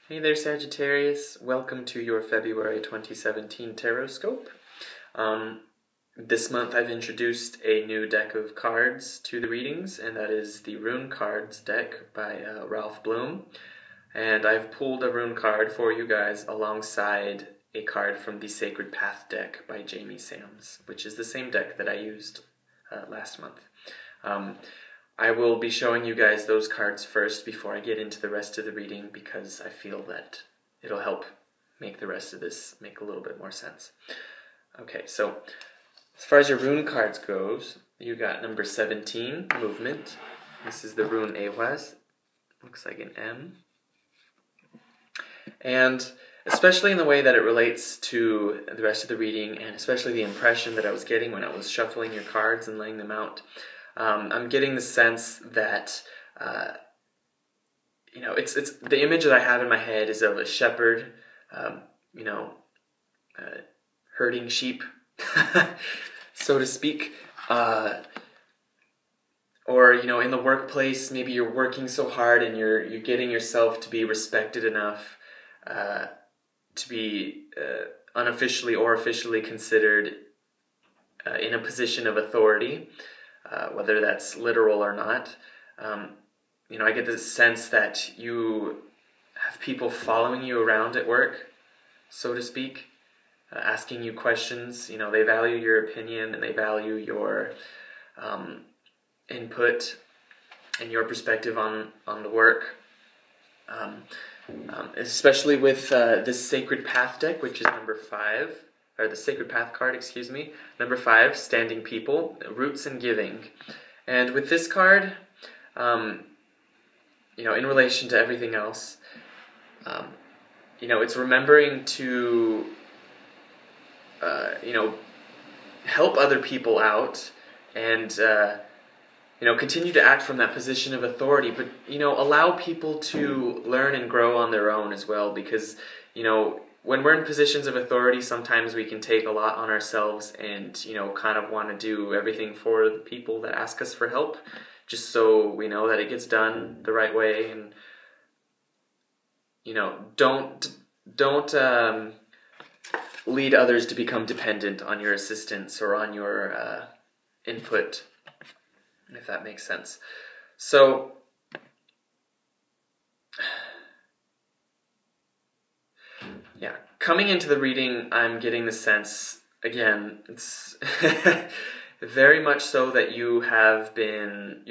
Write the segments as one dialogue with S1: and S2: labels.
S1: Hey there, Sagittarius. Welcome to your February 2017 Tarotscope. This month I've introduced a new deck of cards to the readings, and that is the Rune Cards deck by Ralph Bloom. And I've pulled a rune card for you guys alongside a card from the Sacred Path deck by Jamie Sams, which is the same deck that I used last month. I will be showing you guys those cards first before I get into the rest of the reading, because I feel that it'll help make the rest of this make a little bit more sense. Okay, so as far as your rune cards goes, you got number 17, Movement. This is the rune Ehwaz. Looks like an M. And especially in the way that it relates to the rest of the reading, and especially the impression that I was getting when I was shuffling your cards and laying them out, I'm getting the sense that, it's the image that I have in my head is of a shepherd, herding sheep, so to speak, or, in the workplace, maybe you're working so hard and you're getting yourself to be respected enough, to be unofficially or officially considered in a position of authority. Whether that's literal or not. I get the sense that you have people following you around at work, so to speak, asking you questions. They value your opinion and they value your input and your perspective on the work. Especially with this Sacred Path deck, which is number 5. Or the Sacred Path card, excuse me. Number 5, Standing People, Roots and Giving. And with this card, in relation to everything else, it's remembering to, help other people out and, continue to act from that position of authority, but, allow people to learn and grow on their own as well, because, when we're in positions of authority, sometimes we can take a lot on ourselves and, kind of want to do everything for the people that ask us for help, just so we know that it gets done the right way. And, don't lead others to become dependent on your assistance or on your input, if that makes sense. So, yeah, coming into the reading, I'm getting the sense, again, it's very much so that you're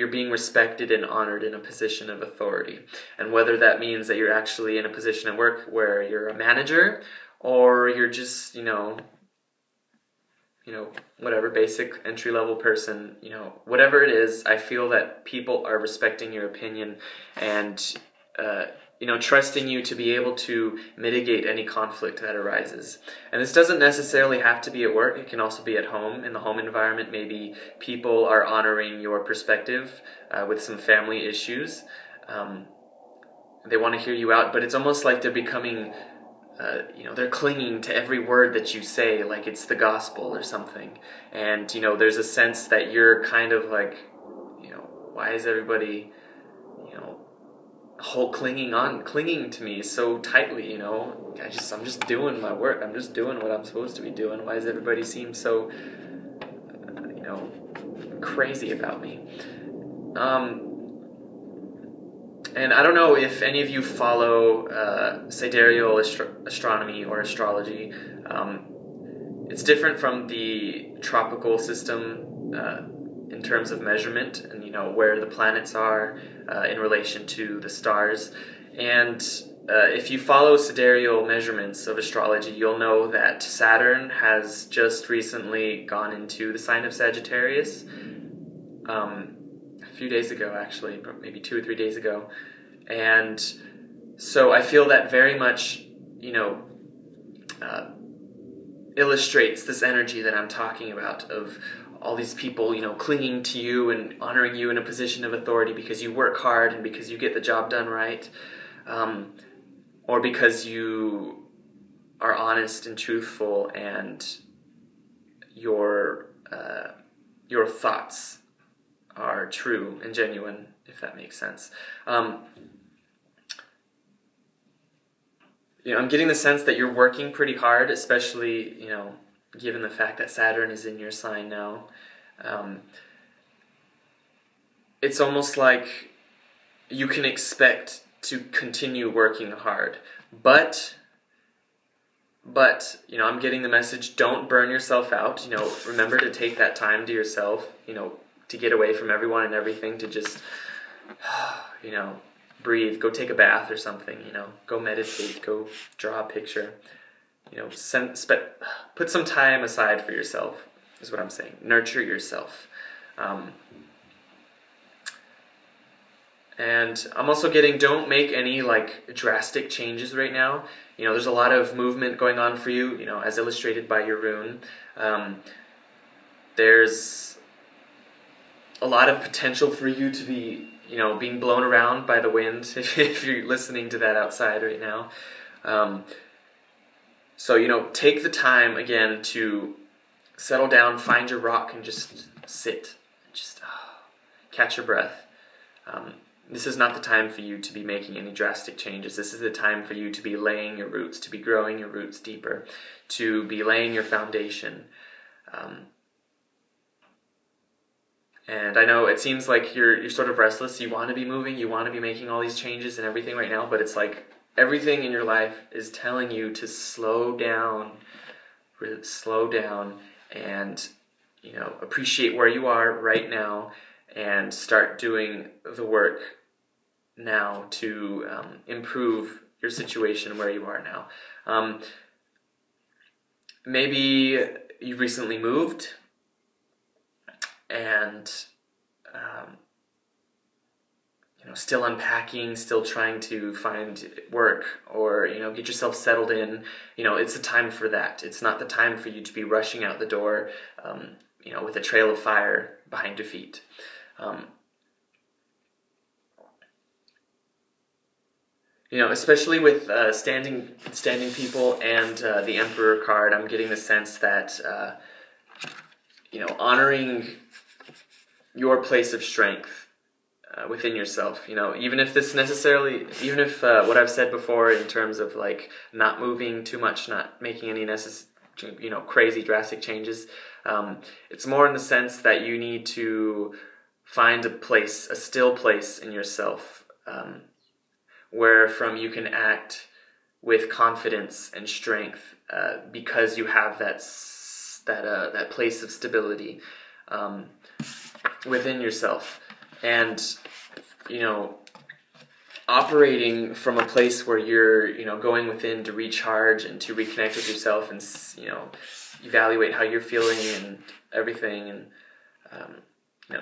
S1: being respected and honored in a position of authority. And whether that means that you're actually in a position at work where you're a manager, or you're just, whatever, basic entry-level person, whatever it is, I feel that people are respecting your opinion and, trusting you to be able to mitigate any conflict that arises. And this doesn't necessarily have to be at work. It can also be at home, in the home environment. Maybe people are honoring your perspective with some family issues. They want to hear you out, but it's almost like they're becoming, they're clinging to every word that you say, like it's the gospel or something. And, there's a sense that you're kind of like, why is everybody, clinging to me so tightly, I'm just doing my work. I'm just doing what I'm supposed to be doing. Why does everybody seem so, crazy about me? And I don't know if any of you follow sidereal astronomy or astrology. It's different from the tropical system in terms of measurement and, where the planets are in relation to the stars. And if you follow sidereal measurements of astrology, you'll know that Saturn has just recently gone into the sign of Sagittarius. A few days ago, actually, maybe 2 or 3 days ago. And so I feel that very much, illustrates this energy that I'm talking about, of all these people, clinging to you and honoring you in a position of authority because you work hard and because you get the job done right, or because you are honest and truthful and your thoughts are true and genuine, if that makes sense. I'm getting the sense that you're working pretty hard, especially, given the fact that Saturn is in your sign now. It's almost like you can expect to continue working hard, but I'm getting the message, don't burn yourself out. Remember to take that time to yourself, to get away from everyone and everything, to just, breathe, go take a bath or something, go meditate, go draw a picture, put some time aside for yourself, is what I'm saying. Nurture yourself. And I'm also getting, don't make any drastic changes right now. There's a lot of movement going on for you, as illustrated by your rune. There's a lot of potential for you to be, being blown around by the wind, if you're listening to that outside right now. So, take the time, again, to settle down, find your rock, and just sit. Just catch your breath. This is not the time for you to be making any drastic changes. This is the time for you to be laying your roots, to be growing your roots deeper, to be laying your foundation. And I know it seems like you're sort of restless. You want to be moving, you want to be making all these changes and everything right now, but it's like everything in your life is telling you to slow down and, appreciate where you are right now and start doing the work now to improve your situation where you are now. Maybe you recently moved and still unpacking, still trying to find work or get yourself settled in. It's the time for that. It's not the time for you to be rushing out the door with a trail of fire behind your feet. Especially with standing people and the Emperor card, I'm getting the sense that honoring your place of strength within yourself. Even if what I've said before in terms of not moving too much, not making any crazy drastic changes, it's more in the sense that you need to find a still place in yourself, where from you can act with confidence and strength, because you have that place of stability within yourself, and operating from a place where you're going within to recharge and to reconnect with yourself and evaluate how you're feeling and everything, and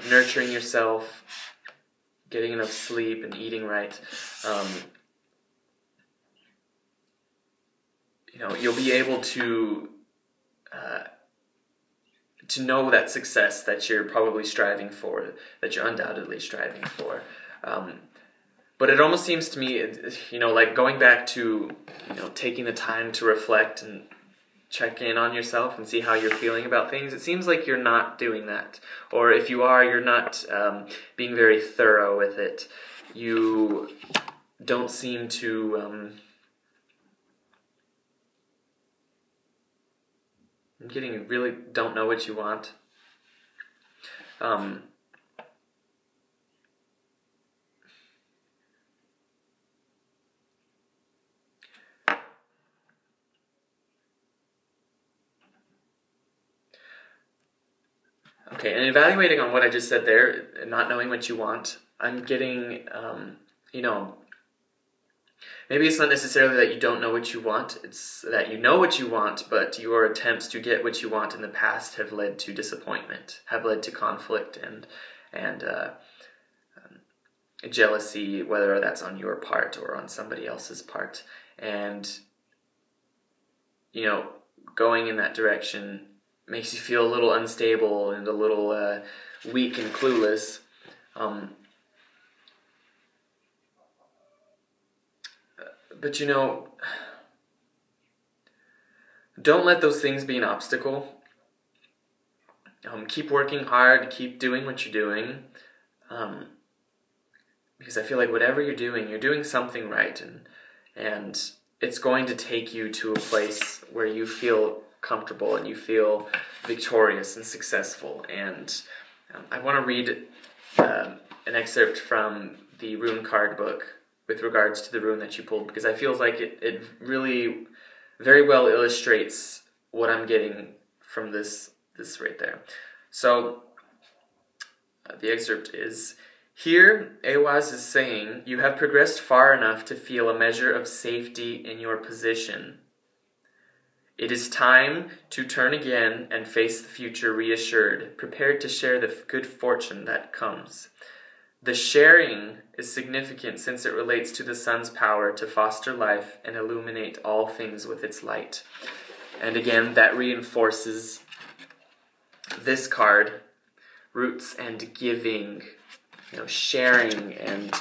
S1: nurturing yourself, getting enough sleep and eating right. You'll be able to know that success that you're probably striving for, that you're undoubtedly striving for. But it almost seems to me, going back to, taking the time to reflect and check in on yourself and see how you're feeling about things. It seems like you're not doing that. Or if you are, you're not being very thorough with it. You don't seem to... you really don't know what you want. Okay, and evaluating on what I just said there, not knowing what you want, I'm getting, maybe it's not necessarily that you don't know what you want, it's that you know what you want, but your attempts to get what you want in the past have led to disappointment, have led to conflict and jealousy, whether that's on your part or on somebody else's part. And, going in that direction makes you feel a little unstable and a little weak and clueless. But don't let those things be an obstacle. Keep working hard, keep doing what you're doing, because I feel like whatever you're doing something right, and it's going to take you to a place where you feel comfortable and you feel victorious and successful. And I want to read an excerpt from the rune card book with regards to the rune that you pulled, because I feel like it really very well illustrates what I'm getting from this right there. So the excerpt is, here Ehwaz is saying, you have progressed far enough to feel a measure of safety in your position. It is time to turn again and face the future reassured, prepared to share the good fortune that comes. The sharing is significant since it relates to the sun's power to foster life and illuminate all things with its light. And again, that reinforces this card, roots and giving, sharing and,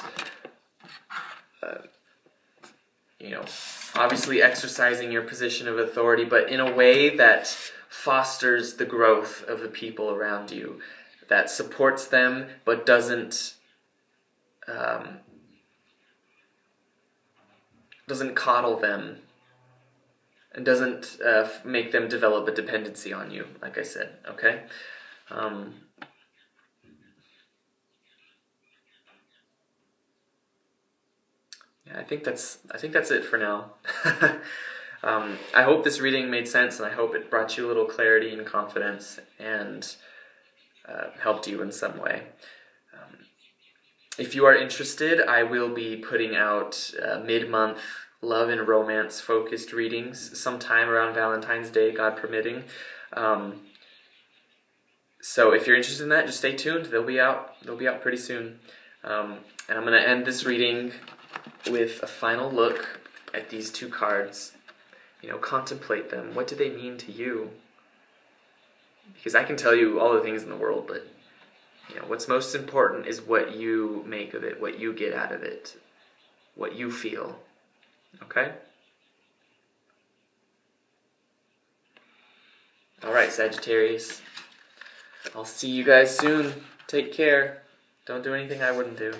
S1: obviously exercising your position of authority, but in a way that fosters the growth of the people around you, that supports them, but doesn't coddle them, and doesn't make them develop a dependency on you, like I said, okay? Yeah, I think that's it for now. I hope this reading made sense, and I hope it brought you a little clarity and confidence, and helped you in some way. If you are interested, I will be putting out mid-month love and romance focused readings sometime around Valentine's Day, God permitting. So if you're interested in that, just stay tuned. They'll be out pretty soon. And I'm going to end this reading with a final look at these two cards. Contemplate them. What do they mean to you? Because I can tell you all the things in the world, but what's most important is what you make of it, what you get out of it, what you feel. Okay? All right, Sagittarius. I'll see you guys soon. Take care. Don't do anything I wouldn't do.